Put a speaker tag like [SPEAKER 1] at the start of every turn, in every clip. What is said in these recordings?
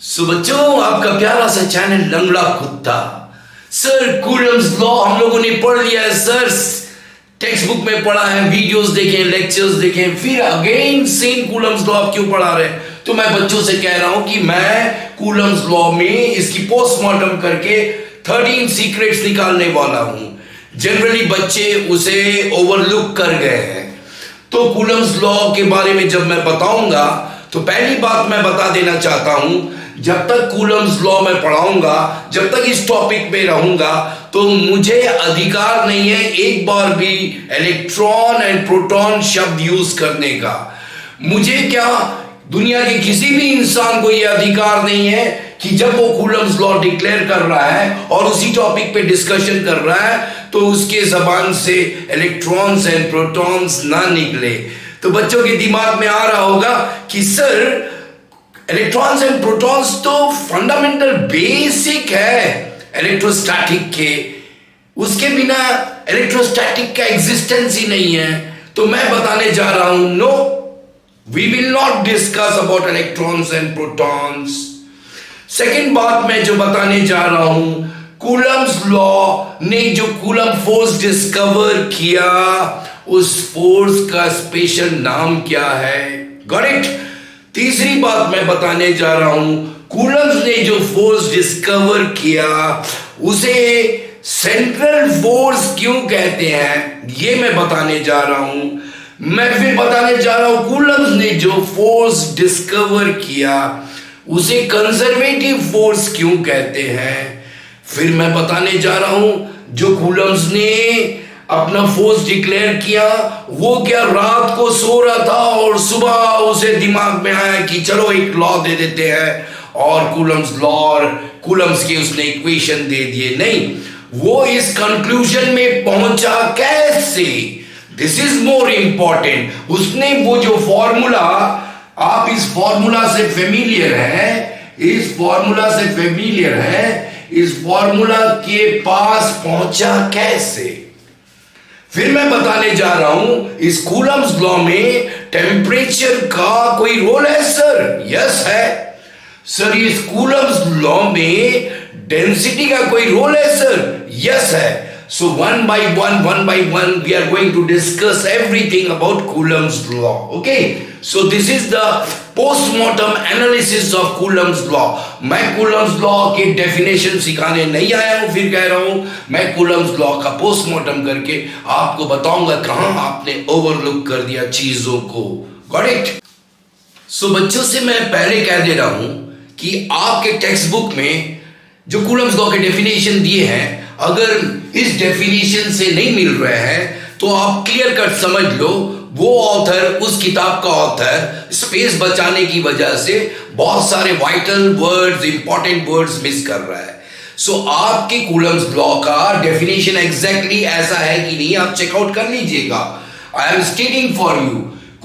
[SPEAKER 1] सो बच्चों, आपका प्यारा सा चैनल लंगड़ा कुत्ता। सर कूलम्स लॉ हम लोगों ने पढ़ लिया है सर, टेक्स्ट बुक में पढ़ा है, वीडियोस देखे, लेक्चर्स देखे, फिर अगेन सेम कूलम्स लॉ आप क्यों पढ़ा रहे हैं? तो मैं बच्चों से कह रहा हूं कि मैं कूलम्स लॉ में इसकी पोस्टमार्टम करके 13 सीक्रेट्स निकालने वाला हूं। जनरली बच्चे उसे ओवरलुक कर गए हैं। तो कूलम्स लॉ के बारे में जब मैं बताऊंगा तो पहली बात मैं बता देना चाहता हूं, जब तक कूलम्स लॉ में पढ़ाऊंगा, जब तक इस टॉपिक में रहूंगा, तो मुझे अधिकार नहीं है एक बार भी इलेक्ट्रॉन एंड प्रोटॉन शब्द यूज करने का। मुझे क्या, दुनिया के किसी भी इंसान को यह अधिकार नहीं है कि जब वो कूलम्स लॉ डिक्लेयर कर रहा है और उसी टॉपिक पे डिस्कशन कर रहा है तो उसके जबान से इलेक्ट्रॉन्स एंड प्रोटॉन्स ना निकले। तो बच्चों के दिमाग में आ रहा होगा कि सर इलेक्ट्रॉन्स एंड प्रोटॉन्स तो फंडामेंटल बेसिक है इलेक्ट्रोस्टैटिक के, उसके बिना इलेक्ट्रोस्टैटिक का एग्जिस्टेंस ही नहीं है। तो मैं बताने जा रहा हूं, no, we will not discuss about electrons and protons. Second बात मैं जो बताने जा रहा हूं, कूलम्स लॉ ने जो कूलम फोर्स डिस्कवर किया, उस फोर्स का स्पेशल नाम क्या है? Got it? तीसरी बात मैं बताने जा रहा हूं, कूलम्स ने जो फोर्स डिस्कवर किया उसे सेंट्रल फोर्स क्यों कहते हैं, ये मैं बताने जा रहा हूं। मैं फिर बताने जा रहा हूं, कूलम्स ने जो फोर्स डिस्कवर किया उसे कंजर्वेटिव फोर्स क्यों कहते हैं। फिर मैं बताने जा रहा हूं, जो कूलम्स ने अपना फोर्स डिक्लेयर किया, वो क्या रात को सो रहा था और सुबह उसे दिमाग में आया कि चलो एक लॉ दे देते हैं और कूलम्स लॉ और कूलम्स के उसने इक्वेशन दे दिए? नहीं, वो इस कंक्लूजन में पहुंचा कैसे? This is more important. उसने वो जो फॉर्मूला, आप इस फॉर्मूला से फेमिलियर है, इस फॉर्मूला से फेमिलियर है, इस फॉर्मूला के पास पहुंचा कैसे? फिर मैं बताने जा रहा हूं, इस कूलम्स लॉ में टेम्परेचर का कोई रोल है सर? यस है सर। इस कूलम्स लॉ में डेंसिटी का कोई रोल है सर? यस है। So one by one, we are going to discuss everything about Coulomb's law. Okay? So this is the postmortem analysis of Coulomb's law. मैं Coulomb's law के definition सिखाने नहीं आया हूँ, फिर कह रहा हूँ मैं Coulomb's law का postmortem करके आपको बताऊंगा कहाँ आपने overlook कर दिया चीजों को। Got it? So बच्चों से मैं पहले कह दे रहा हूँ कि आपके टेक्स्ट बुक में जो Coulomb's law के definition दिए हैं, अगर इस डेफिनेशन से नहीं मिल रहे हैं तो आप क्लियर कट समझ लो, वो ऑथर, उस किताब का ऑथर स्पेस बचाने की वजह से बहुत सारे vital words, important words miss कर रहा है। सो आपके कूलम्स लॉ का डेफिनेशन एग्जैक्टली ऐसा है कि नहीं, आप चेकआउट कर लीजिएगा। I am स्टेटिंग for you,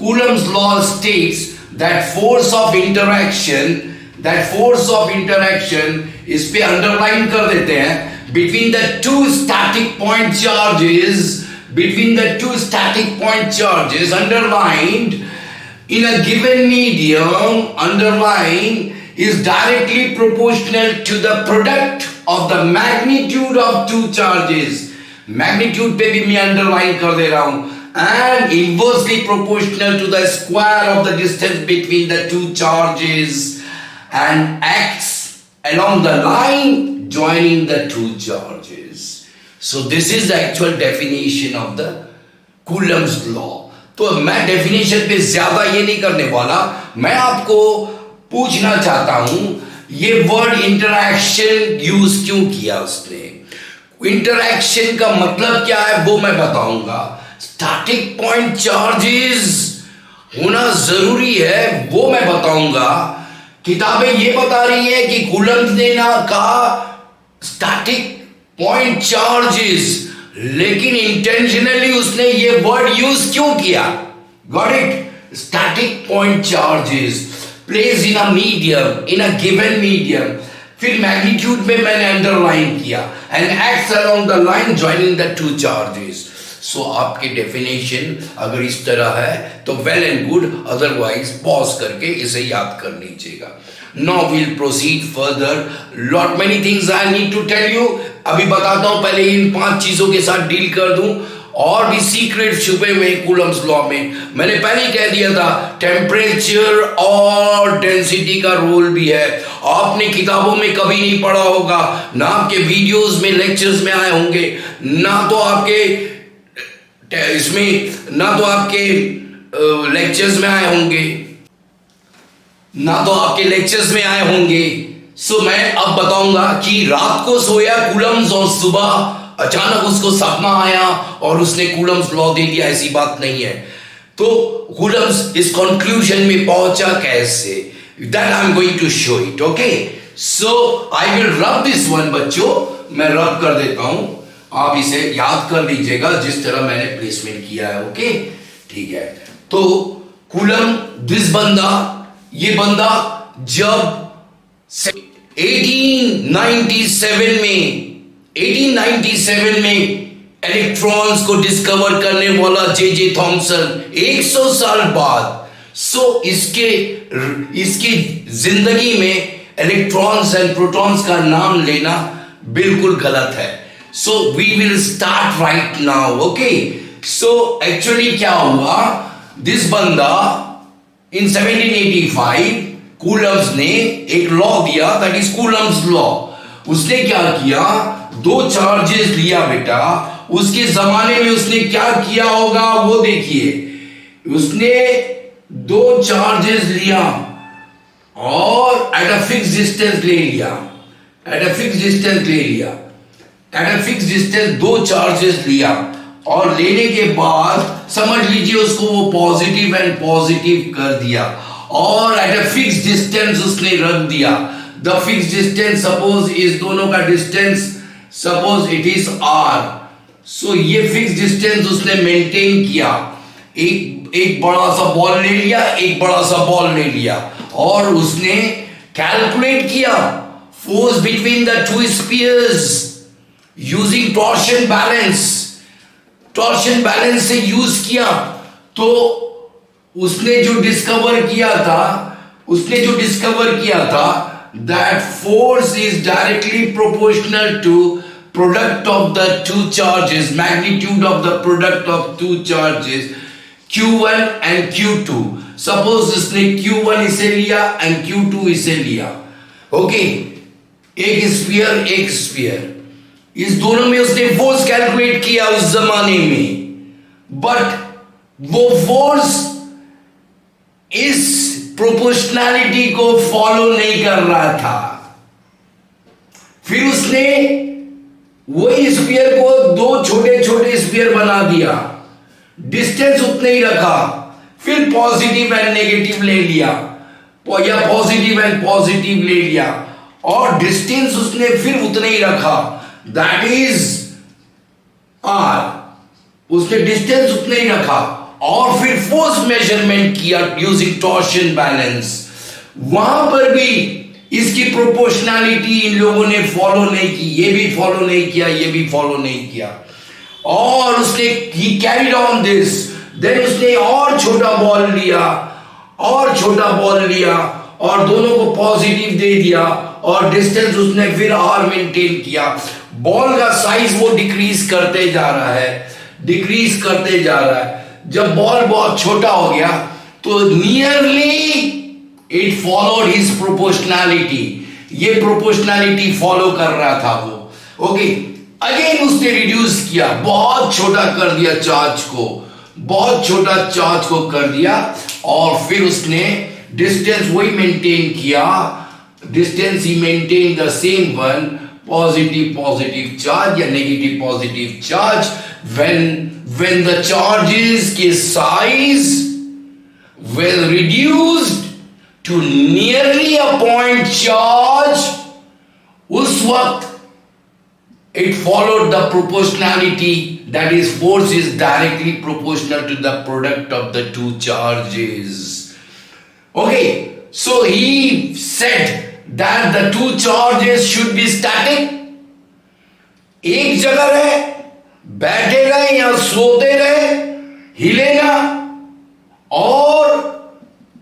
[SPEAKER 1] Coulomb's law states that force of interaction, इस पे अंडरलाइन कर देते हैं, between the two static point charges underlined in a given medium, underline is directly proportional to the product of the magnitude of two charges. Magnitude पे भी मैं underline कर दे रहा हूं, and inversely proportional to the square of the distance between the two charges and acts along the line joining the two charges. So this is the actual definition of the Coulomb's law. तो मैं definition पे ज्यादा ये नहीं करने वाला, मैं आपको पूछना चाहता हूं ये वर्ड इंटरैक्शन यूज क्यों किया उसने, इंटरैक्शन का मतलब क्या है वो मैं बताऊंगा। स्टैटिक पॉइंट चार्जेस होना जरूरी है वो मैं बताऊंगा। किताबें ये बता रही है कि कूलम्स ने ना कहा स्टैटिक पॉइंट चार्जेस, लेकिन इंटेंशनली उसने ये वर्ड यूज क्यों किया? Got it? Static point charges place in a medium, in a given medium. फिर मैग्नीट्यूड में मैंने अंडरलाइन किया, and acts along the line joining the two charges. So आपके डेफिनेशन अगर इस तरह है तो well and good, otherwise pause करके इसे याद कर लीजिएगा। Now we'll proceed further. Lot many things I need to tell you. अभी बताता हूं, पहले इन 5 चीजों के साथ डील कर दूं। और भी सीक्रेट छुपे हुए कूलम्स लॉ में। मैंने पहले ही कह दिया था, टेम्परेचर और डेंसिटी का रोल भी है। आपने किताबों में कभी नहीं पढ़ा होगा, ना आपके वीडियोस में लेक्चर्स में आए होंगे, ना तो आपके लेक्चर्स में आए होंगे, सो मैं अब बताऊंगा कि रात को सोया कूलम्स और सुबह अचानक उसको सपना आया और उसने कूलम्स लॉ दे दिया, ऐसी बात नहीं है। तो कूलम्स इस कंक्लूजन में पहुंचा कैसे, that I am going to show it. Okay, so I will rub this one. बच्चों, मैं रब कर देता हूं, आप इसे याद कर लीजिएगा जिस तरह मैंने प्लेसमेंट किया है। ओके, ठीक है। तो कूलम, दिस बंदा, ये बंदा जब 1897 में इलेक्ट्रॉन्स को डिस्कवर करने वाला जे थॉमसन 100 साल बाद, सो इसकी जिंदगी में इलेक्ट्रॉन्स एंड प्रोटॉन्स का नाम लेना बिल्कुल गलत है। So we will start right now. Okay, so actually क्या हुआ, दिस बंदा इन 1785 कूलम्स ने एक लॉ दिया, दैट इज कूलम्स लॉ। उसने क्या किया, 2 चार्जेस लिया बेटा। उसके जमाने में उसने क्या किया होगा वो देखिए। उसने 2 चार्जेस लिया और एट अ फिक्स डिस्टेंस ले लिया, at a fix distance 2 charges लिया। और लेने के बाद समझ लीजिए उसको वो पॉजिटिव एंड पॉजिटिव कर दिया और एट अ फिक्स डिस्टेंस उसने रख दिया। द फिक्स डिस्टेंस सपोज इस दोनों का distance, suppose it is r। सो ये फिक्स डिस्टेंस उसने मेंटेन किया। एक बड़ा सा बॉल ले लिया, एक बड़ा सा बॉल ले लिया और उसने कैलकुलेट किया force between the 2 spheres using torsion balance. Torsion balance से यूज किया तो उसने जो डिस्कवर किया था that force is directly proportional to product of the 2 charges, magnitude of the product of 2 charges Q1 and Q2। suppose उसने Q1 इसे लिया and Q2 इसे लिया। ओके, एक स्फीयर, इस दोनों में उसने फोर्स कैलकुलेट किया उस जमाने में, बट वो फोर्स इस प्रोपोर्शनैलिटी को फॉलो नहीं कर रहा था। फिर उसने वही स्फीयर को 2 छोटे स्फीयर बना दिया, डिस्टेंस उतने ही रखा, फिर पॉजिटिव एंड नेगेटिव ले लिया या पॉजिटिव एंड पॉजिटिव ले लिया और डिस्टेंस उसने फिर उतने ही रखा, दैट इज r। उसने डिस्टेंस उतने ही रखा और फिर फोर्स मेजरमेंट किया यूजिंग टॉर्शन बैलेंस। वहां पर भी इसकी प्रोपोर्शनैलिटी इन लोगों ने फॉलो नहीं की, ये भी फॉलो नहीं किया, ये भी फॉलो नहीं किया और उसने ही कैरीड ऑन दिस। देन उसने और छोटा बॉल लिया और दोनों को पॉजिटिव दे दिया और डिस्टेंस उसने फिर r मेंटेन किया। बॉल का साइज वो डिक्रीज करते जा रहा है। जब बॉल बहुत छोटा हो गया तो nearly it followed his proportionality, ये प्रोपोर्शनैलिटी फॉलो कर रहा था वो। ओके, अगेन उसने रिड्यूस किया, बहुत छोटा कर दिया चार्ज को कर दिया और फिर उसने डिस्टेंस वही मेंटेन किया, डिस्टेंस ही maintain the same one, positive charge या negative positive charge. when the charges के size were reduced to nearly a point charge, उस वक्त it followed the proportionality, that is force is directly proportional to the product of the 2 charges. Okay, so he said that the 2 charges should be static, एक जगह रहे, बैठे रहे या सोते रहे, हिलेगा और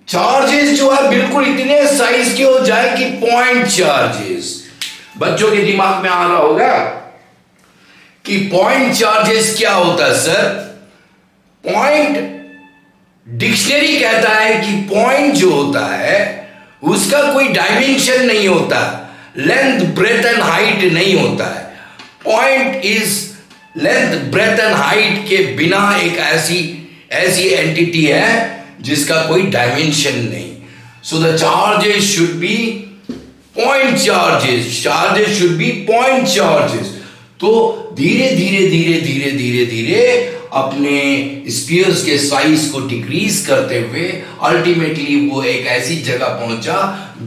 [SPEAKER 1] चार्जेस जो है बिल्कुल इतने साइज के हो जाए कि पॉइंट चार्जेस। बच्चों के दिमाग में आ रहा होगा कि पॉइंट चार्जेस क्या होता है सर। पॉइंट, डिक्शनरी कहता है कि पॉइंट जो होता है उसका कोई डायमेंशन नहीं होता, लेंथ ब्रेथ एंड हाइट नहीं होता है। Point is length breadth and height के बिना एक ऐसी एंटिटी है जिसका कोई डायमेंशन नहीं। So the charges should be point charges, charges should be point charges. तो धीरे धीरे धीरे धीरे धीरे धीरे अपने स्पीयर्स के साइज को डिक्रीज करते हुए अल्टीमेटली वो एक ऐसी जगह पहुंचा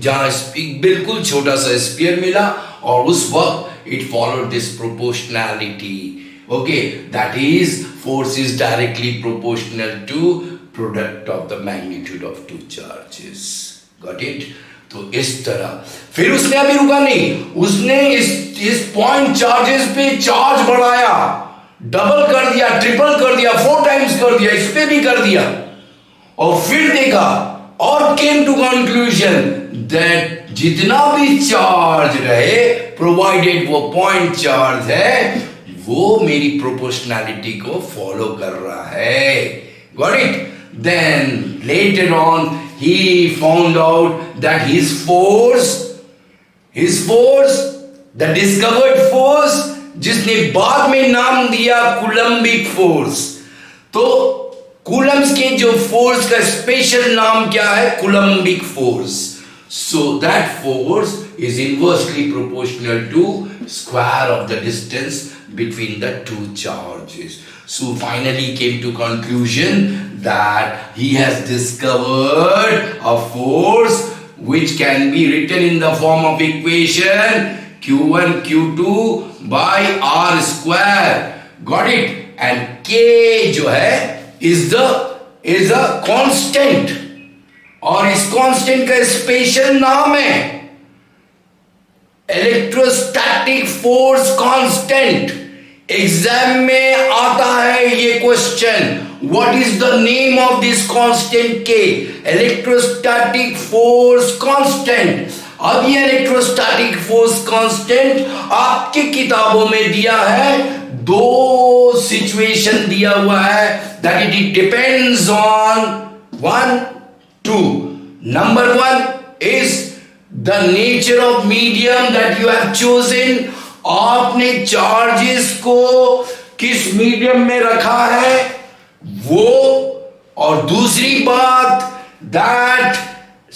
[SPEAKER 1] जहां बिल्कुल छोटा सा स्पीयर मिला, और उस वक्त it followed this proportionality. Okay, that is force is directly proportional to product of the magnitude of two charges. Got it? तो इस तरह फिर उसने अभी रुका नहीं, उसने इस पॉइंट चार्जेस पे चार्ज बढ़ाया, डबल कर दिया, ट्रिपल कर दिया, 4 टाइम्स कर दिया, इस पे भी कर दिया, और फिर देखा और केम टू कंक्लूजन दैट जितना भी चार्ज रहे प्रोवाइडेड वो पॉइंट चार्ज है वो मेरी प्रोपोर्शनैलिटी को फॉलो कर रहा है। Got it? Then later on he found out that his force, the discovered force, जिसने बाद में नाम दिया कूलम्बिक फोर्स। तो कूलम्स के जो फोर्स का स्पेशल नाम क्या है? Coulombic force. So that force is inversely proportional to square of the distance between the two charges. So finally came to conclusion that he has discovered a force which can be written in the form of equation Q1 Q2 by R square. Got it? And K जो है is a constant, और इस constant का special नाम है electrostatic force constant. Exam में आता है ये question, what is the name of this constant के? Electrostatic force constant. अब ये इलेक्ट्रोस्टैटिक फोर्स कांस्टेंट आपकी किताबों में दिया है, 2 सिचुएशन दिया हुआ है, that it depends on 1 2. Number 1 is the nature of medium that you have chosen. आपने चार्जेस को किस मीडियम में रखा है वो, और दूसरी बात that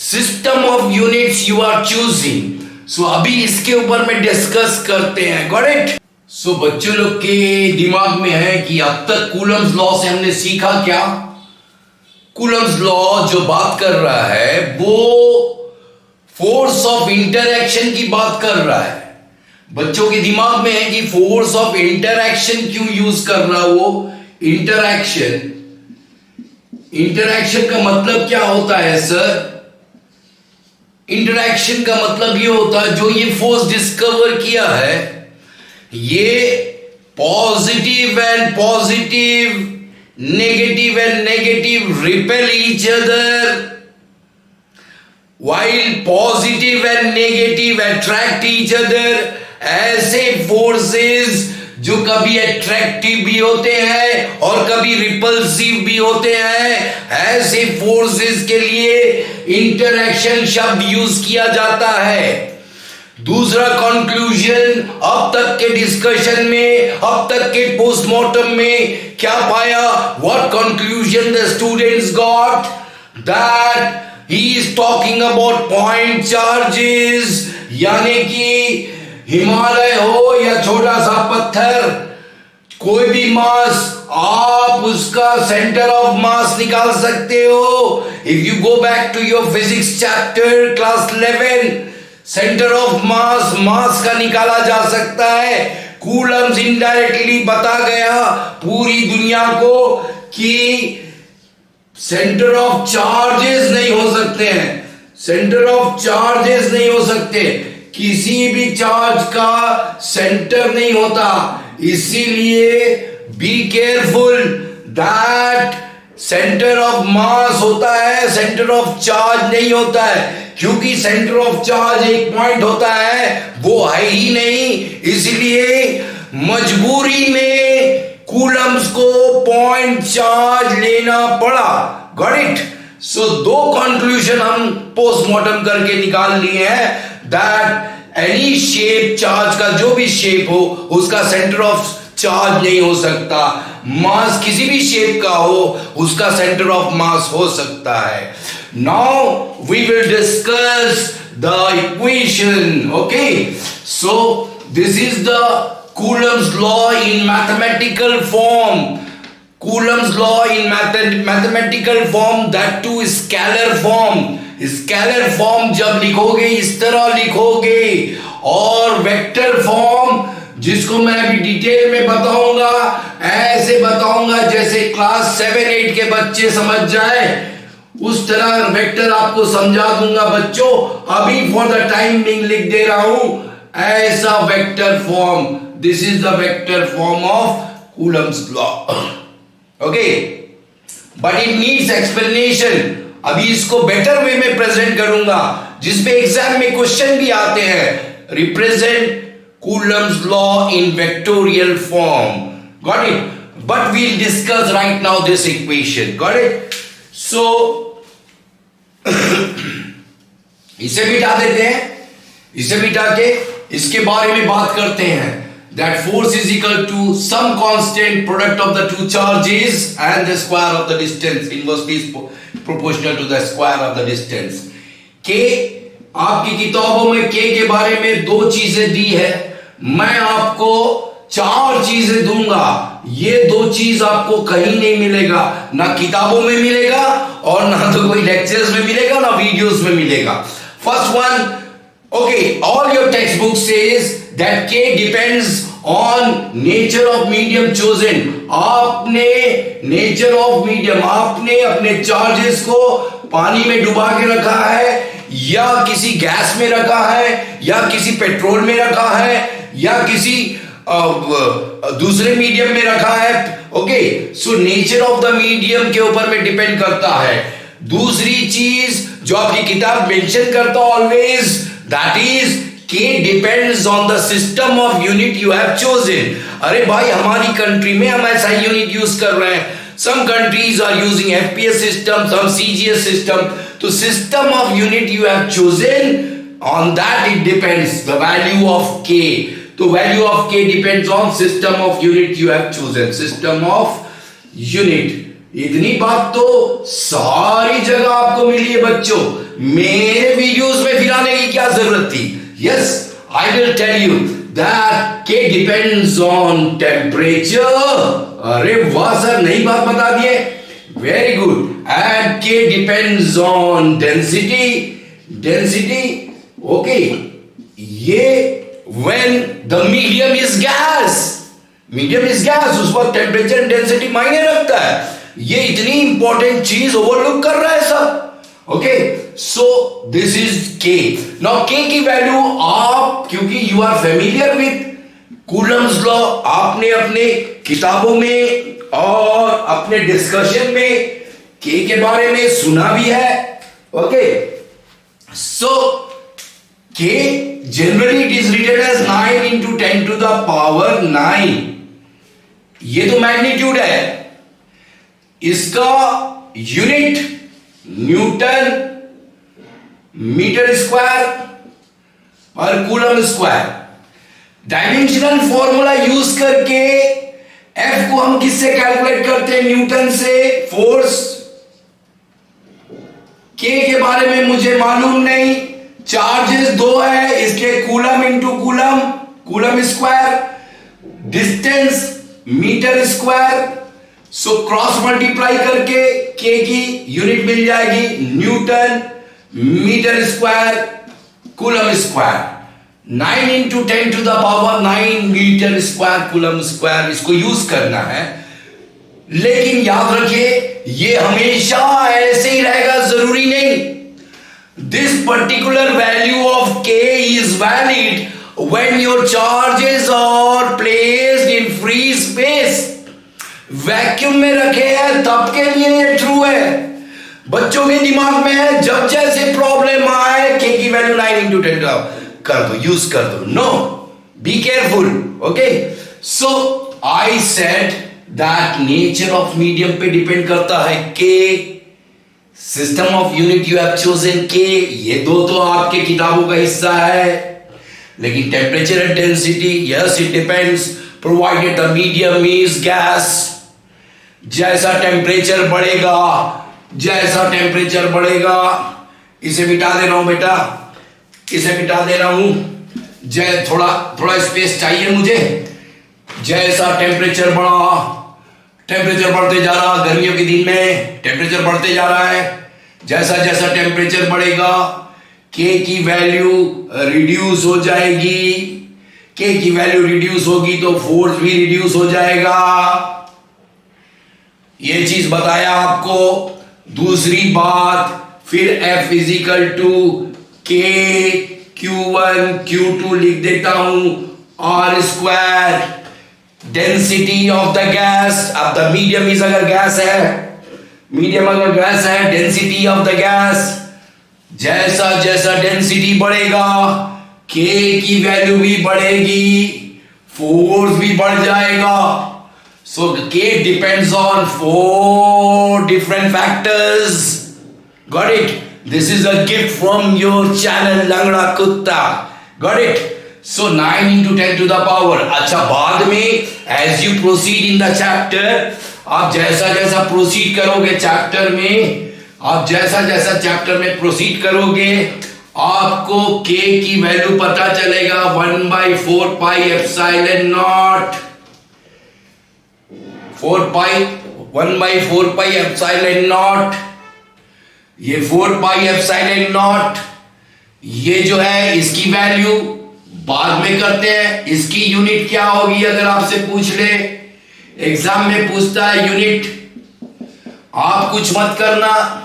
[SPEAKER 1] system of units you are choosing. So अभी इसके ऊपर में डिस्कस करते हैं। Got it? So बच्चों लोग के दिमाग में है कि अब तक कूलम्स लॉ से हमने सीखा क्या? कूलम्स लॉ जो बात कर रहा है वो फोर्स ऑफ इंटरएक्शन की बात कर रहा है। बच्चों के दिमाग में है कि फोर्स ऑफ इंटरएक्शन क्यों यूज कर रहा है वो? इंटरएक्शन का मतलब क्या होता है सर? इंटरएक्शन का मतलब ये होता है जो ये फोर्स डिस्कवर किया है ये positive and positive, negative and negative repel each other, while positive and negative attract each other. ऐसे फोर्सेस जो कभी अट्रैक्टिव भी होते हैं और कभी रिपल्सिव भी होते हैं, ऐसे फोर्सेस के लिए इंटरएक्शन शब्द यूज किया जाता है। दूसरा कंक्लूजन, अब तक के डिस्कशन में, अब तक के पोस्टमार्टम में क्या पाया? What conclusion the students got? That he is talking about point charges, यानी कि हिमालय हो या छोटा सा पत्थर, कोई भी मास आप उसका सेंटर ऑफ मास निकाल सकते हो। If you go back to your physics chapter class 11, centre of mass का निकाला जा सकता है। कूलम्स इनडायरेक्टली बता गया पूरी दुनिया को कि सेंटर ऑफ चार्जेस नहीं हो सकते हैं, सेंटर ऑफ चार्जेस नहीं हो सकते, किसी भी चार्ज का सेंटर नहीं होता। इसीलिए be careful that centre of मास होता है, सेंटर ऑफ चार्ज नहीं होता है, क्योंकि सेंटर ऑफ चार्ज एक पॉइंट होता है, वो है ही नहीं, इसलिए मजबूरी में कूलम्स को पॉइंट चार्ज लेना पड़ा। Got it? सो दो कंक्लूजन हम पोस्टमार्टम करके निकाल लिए हैं, दैट एनी शेप, चार्ज का जो भी शेप हो उसका सेंटर ऑफ चार्ज नहीं हो सकता, मास किसी भी शेप का हो उसका सेंटर ऑफ मास हो सकता है। Now we will discuss the equation. Okay, so this is the Coulomb's law in mathematical form. Coulomb's law in mathematical form, that too scalar form. Scalar form जब लिखोगे इस तरह लिखोगे, और वेक्टर फॉर्म जिसको मैं अभी डिटेल में बताऊंगा, ऐसे बताऊंगा जैसे क्लास 7-8 के बच्चे समझ जाए, उस तरह वेक्टर आपको समझा दूंगा बच्चों। अभी फॉर द टाइम बिंग लिख दे रहा हूं ऐसा vector form. This is the vector form of Coulomb's law. Okay, but it needs explanation. अभी इसको बेटर वे में प्रेजेंट करूंगा, जिसमें एग्जाम में क्वेश्चन भी आते हैं। Represent Coulomb's law in vectorial form. Got it? But we'll discuss right now this equation. Got it? So इसे मिटा देते हैं, इसे मिटा के इसके बारे में बात करते हैं। That force is equal to some constant product of the two charges and the square of the distance, inversely proportional to the square of the distance. K, आपकी किताबों में K के बारे में दो चीजें दी है, मैं आपको चार चीजें दूंगा। ये दो चीज आपको कहीं नहीं मिलेगा, ना किताबों में मिलेगा और ना तो कोई लेक्चर्स में मिलेगा, ना वीडियोस में मिलेगा। First one, okay, all your textbook says that K depends on nature of medium chosen. आपने nature of medium, आपने अपने चार्जेस को पानी में डुबा के रखा है, या किसी गैस में रखा है, या किसी पेट्रोल में रखा है, या किसी दूसरे मीडियम में रखा है। Okay, so nature of the medium के ऊपर में डिपेंड करता है। दूसरी चीज जो आपकी किताब मेंशन करता always, that is K depends on the system of unit you have chosen. अरे भाई, हमारी कंट्री में हम ऐसा यूनिट यूज कर रहे हैं, some countries are using FPS system, some CGS system, तो system of unit you have chosen, on that it depends the value of K. तो value of K depends on system of unit you have chosen, system of unit। इतनी बात तो सारी जगह आपको मिली है बच्चों, मेरे वीडियोस में फिर आने की क्या जरूरत थी। Yes, I will tell you that K depends on temperature. अरे वाह सर, नई बात बता दिए, very good. And K depends on density, density. Okay, ये when the medium is gas, medium is gas, उस वक्त टेम्परेचर एंड डेंसिटी मायने रखता है। ये इतनी इंपॉर्टेंट चीज ओवरलुक कर रहा है सब। Okay, so this is K। Now K की वैल्यू आप, क्योंकि you are familiar with Coulomb's law, आपने अपने किताबों में और अपने डिस्कशन में K के बारे में सुना भी है। Okay, so K generally it is written as 9 into 10 to the power 9। ये तो मैग्नीट्यूड है, इसका यूनिट न्यूटन मीटर स्क्वायर और coulomb square. Dimensional formula use करके F को हम किससे कैलकुलेट करते हैं? न्यूटन से। फोर्स K के बारे में मुझे मालूम नहीं, चार्जेस दो है इसलिए coulomb into coulomb, coulomb square, distance metre square. So cross multiply करके K की यूनिट मिल जाएगी newton metre square coulomb square. 9 into 10 to the power 9 metre square coulomb square, इसको यूज करना है। लेकिन याद रखिए ये हमेशा ऐसे ही रहेगा, जरूरी नहीं। This particular value of K is valid when your charges are placed in free space, vacuum में रखे हैं तब के लिए ये ट्रू है। बच्चों के दिमाग में है जब जैसे प्रॉब्लम आए के की वैल्यू 9 into 10 कर दो, यूज कर दो। No, be careful. Okay, so I said that nature of medium पे डिपेंड करता है के, system of unit you have chosen के, ये दो तो आपके किताबों का हिस्सा है। लेकिन temperature and density, yes it depends provided the medium is gas. जैसा टेम्परेचर बढ़ेगा, जैसा टेम्परेचर बढ़ेगा, इसे मिटा दे रहा हूं बेटा, इसे मिटा दे रहा हूं। थोड़ा स्पेस चाहिए मुझे। जैसा टेम्परेचर बढ़ा, टेम्परेचर बढ़ते जा रहा, गर्मियों के दिन में टेम्परेचर बढ़ते जा रहा है। जैसा जैसा टेम्परेचर बढ़ेगा के की वैल्यू रिड्यूस हो जाएगी। के की वैल्यू रिड्यूस होगी तो फोर्स भी रिड्यूस हो जाएगा। ये चीज बताया आपको। दूसरी बात, फिर F इजिकल टू के Q1 Q2 लिख देता हूं, R square density of the gas. अब द मीडियम इज, अगर गैस है, मीडियम अगर गैस है, डेंसिटी ऑफ द गैस, जैसा जैसा डेंसिटी बढ़ेगा के की वैल्यू भी बढ़ेगी, फोर्स भी बढ़ जाएगा। सो के depends on 4 different factors. Got it? This is a gift from your channel लंगड़ा कुत्ता। Got it? So 9 into 10 to the power। अच्छा, बाद में as you proceed in the chapter, आप जैसा जैसा प्रोसीड करोगे चैप्टर में, आप जैसा जैसा चैप्टर में प्रोसीड करोगे, आपको के की वैल्यू पता चलेगा 1/4 pi epsilon not. 1/4 pi epsilon not. ये 4 पाई एप्सिलॉन नॉट, ये जो है इसकी वैल्यू बाद में करते हैं। इसकी यूनिट क्या होगी अगर आपसे पूछ ले, एग्जाम में पूछता है यूनिट, आप कुछ मत करना।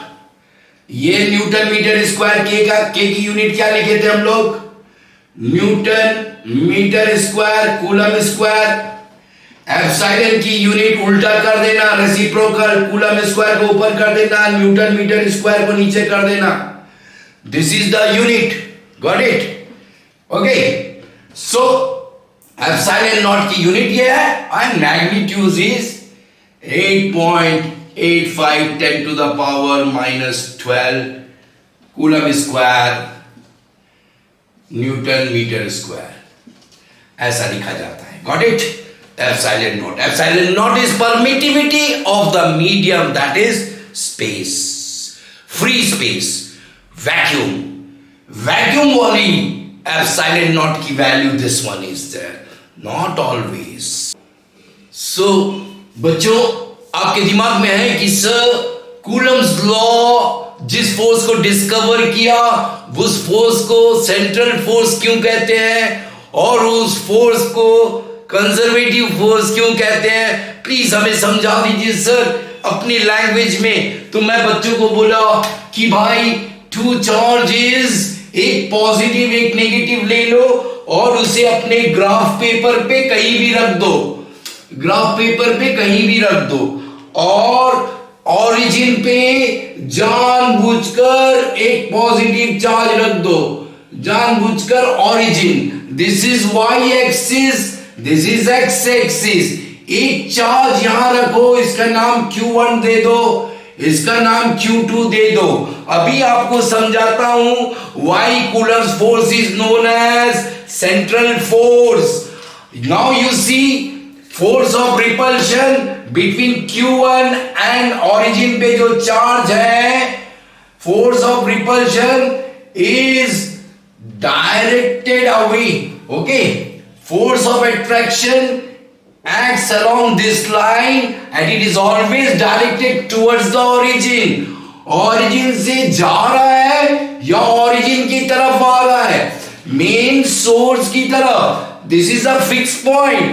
[SPEAKER 1] ये न्यूटन मीटर स्क्वायर के का, के की यूनिट क्या लिखे थे हम लोग, newton metre square coulomb square. Epsilon की यूनिट उल्टा कर देना, रेसिप्रोकल, कूलम स्क्वायर को ऊपर कर देना, न्यूटन मीटर स्क्वायर को नीचे कर देना। This is the unit. Got it? Okay, so epsilon naught की यूनिट ये है and magnitude is 8.85 10 to the power -12 coulomb square newton metre square, ऐसा लिखा जाता है। Got it? Epsilon naught. Epsilon naught is permittivity of the medium, that is space, free space, vacuum. Vacuum वाली epsilon naught की value, this one is there, not always. So बच्चों, आपके दिमाग में है कि सर कूलम्स लॉ जिस force को डिस्कवर किया उस फोर्स को सेंट्रल फोर्स क्यों कहते हैं और उस फोर्स को कंजर्वेटिव फोर्स क्यों कहते हैं? प्लीज हमें समझा दीजिए सर अपनी लैंग्वेज में। तो मैं बच्चों को बोला कि भाई 2 चार्जेस, एक पॉजिटिव एक नेगेटिव ले लो और उसे अपने ग्राफ पेपर पे कहीं भी रख दो, ग्राफ पेपर पे कहीं भी रख दो, और ओरिजिन पे जानबूझकर एक पॉजिटिव चार्ज रख दो, जानबूझकर origin. This is Y axis, this is X axis. एक चार्ज यहां रखो, इसका नाम Q1 दे दो, इसका नाम Q2 दे दो। अभी आपको समझाता हूं why Coulomb's force is known as central force. Now you see force of repulsion between Q1 and origin पे जो चार्ज है, force of repulsion is directed away. Okay, force of attraction acts along this line and it is always directed towards the origin. origin से जा रहा है या origin की तरफ आ रहा है, main source की तरफ। this is a fixed point।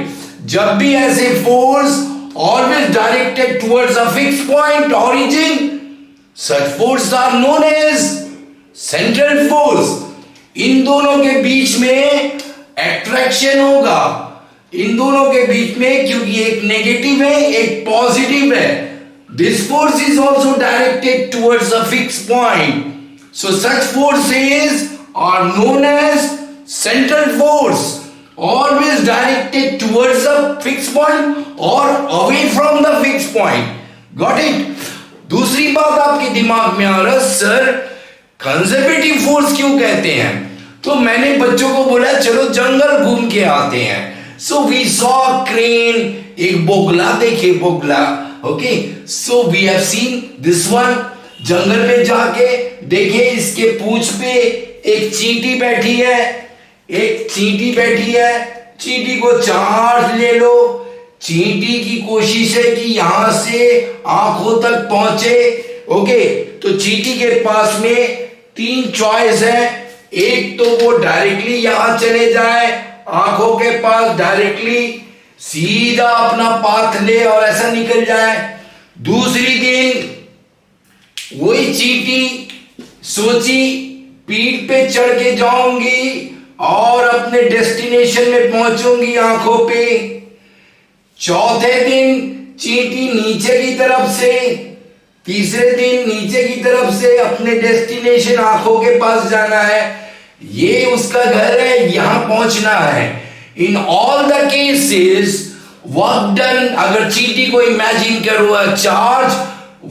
[SPEAKER 1] जब भी ऐसे force always directed towards a fixed point, origin, such forces are known as central force। इन दोनों के बीच में एट्रैक्शन होगा, इन दोनों के बीच में, क्योंकि एक नेगेटिव है एक पॉजिटिव है, this force is also directed towards a fix point. So such forces are known as central force, always directed towards a fixed point or away from the fixed point. Got it? दूसरी बात आपके दिमाग में आ रहा, sir conservative force क्यों कहते हैं? तो मैंने बच्चों को बोला चलो जंगल घूम के आते हैं. सो वी सॉ क्रेन, एक बोगला देखे, बोगला. Okay, so we have seen this one. जंगल में जाके देखे इसके पूंछ पे एक चींटी बैठी है, एक चींटी बैठी है. चींटी को चार्ज ले लो. चींटी की कोशिश है कि यहां से आंखों तक पहुंचे. ओके, तो चींटी के पास में 3 चॉइस है. एक तो वो डायरेक्टली यहां चले जाए, आंखों के पास डायरेक्टली सीधा अपना पाथ ले और ऐसा निकल जाए. दूसरी दिन वही चींटी सोची पीठ पे चढ़ के जाऊंगी और अपने डेस्टिनेशन में पहुंचूंगी आंखों पे. चौथे दिन चींटी नीचे की तरफ से, तीसरे दिन नीचे की तरफ से अपने डेस्टिनेशन आंखों के पास जाना है. ये उसका घर है, यहां पहुंचना है. In all the cases work done, अगर चींटी को इमेजिन करो a charge,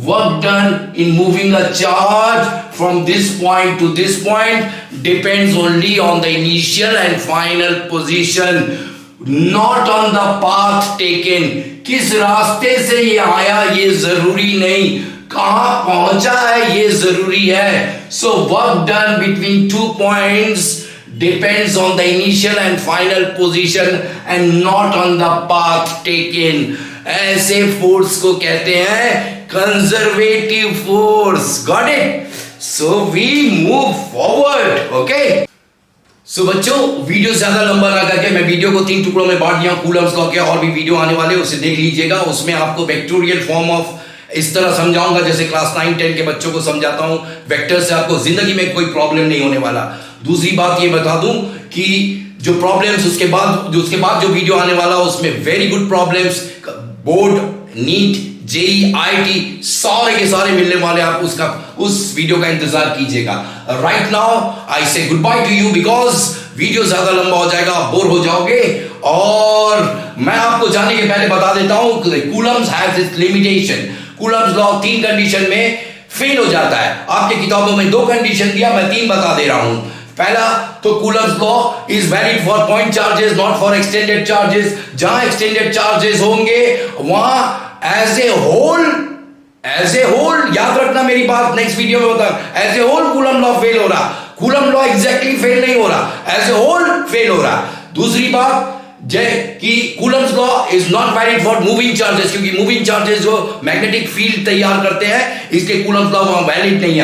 [SPEAKER 1] work done in moving a charge from this point to this point depends only on the initial and final position, not on the path taken. किस रास्ते से ये आया ये जरूरी नहीं, कहां पहुंचा है ये जरूरी है. So work done between 2 points depends on the initial and final position and not on the path taken. ऐसे फोर्स को कहते हैं conservative force. Got it? So we move forward. Okay, so बच्चों वीडियो ज्यादा लंबा ना करके मैं वीडियो को 3 टुकड़ों में बांट दिया. कूलम्स लॉ के और भी वीडियो आने वाले, उसे देख लीजिएगा. उसमें आपको वेक्टोरियल फॉर्म ऑफ इस तरह समझाऊंगा जैसे क्लास 9-10 के बच्चों को समझाता हूं. वेक्टर से आपको जिंदगी में कोई प्रॉब्लम नहीं होने वाला. दूसरी बात ये बता दूं कि जो प्रॉब्लम्स उसके बाद जो वीडियो आने वाला उसमें very good problems, board, NEET, JEE, IIT सारे के सारे मिलने वाले. आप उस वीडियो का इंतजार कीजिएगा. राइट नाउ आई से good by two you because video ज्यादा लंबा हो जाएगा, आप बोर हो जाओगे. और मैं आपको जाने के पहले बता देता हूं Coulomb's has its limitation. Coulomb's law 3 condition में फेल हो जाता है. आपके किताबों में 2 कंडीशन दिया, मैं 3 बता दे रहा हूं. पहला तो Coulomb's law is valid for point charges not for extended charges. जहां एक्सटेंडेड चार्जेस होंगे वहां एज ए होल याद रखना मेरी बात, नेक्स्ट वीडियो में बता. As a whole Coulomb law fail हो रहा, कूलम लॉ एग्जैक्टली फेल नहीं हो रहा, एज ए होल फेल हो रहा. दूसरी बात कि Coulomb's law is not valid for moving charges, क्योंकि मूविंग चार्जेस जो मैग्नेटिक फील्ड तैयार करते हैं इसलिए कूलम्स लॉ वहां वैलिड नहीं है.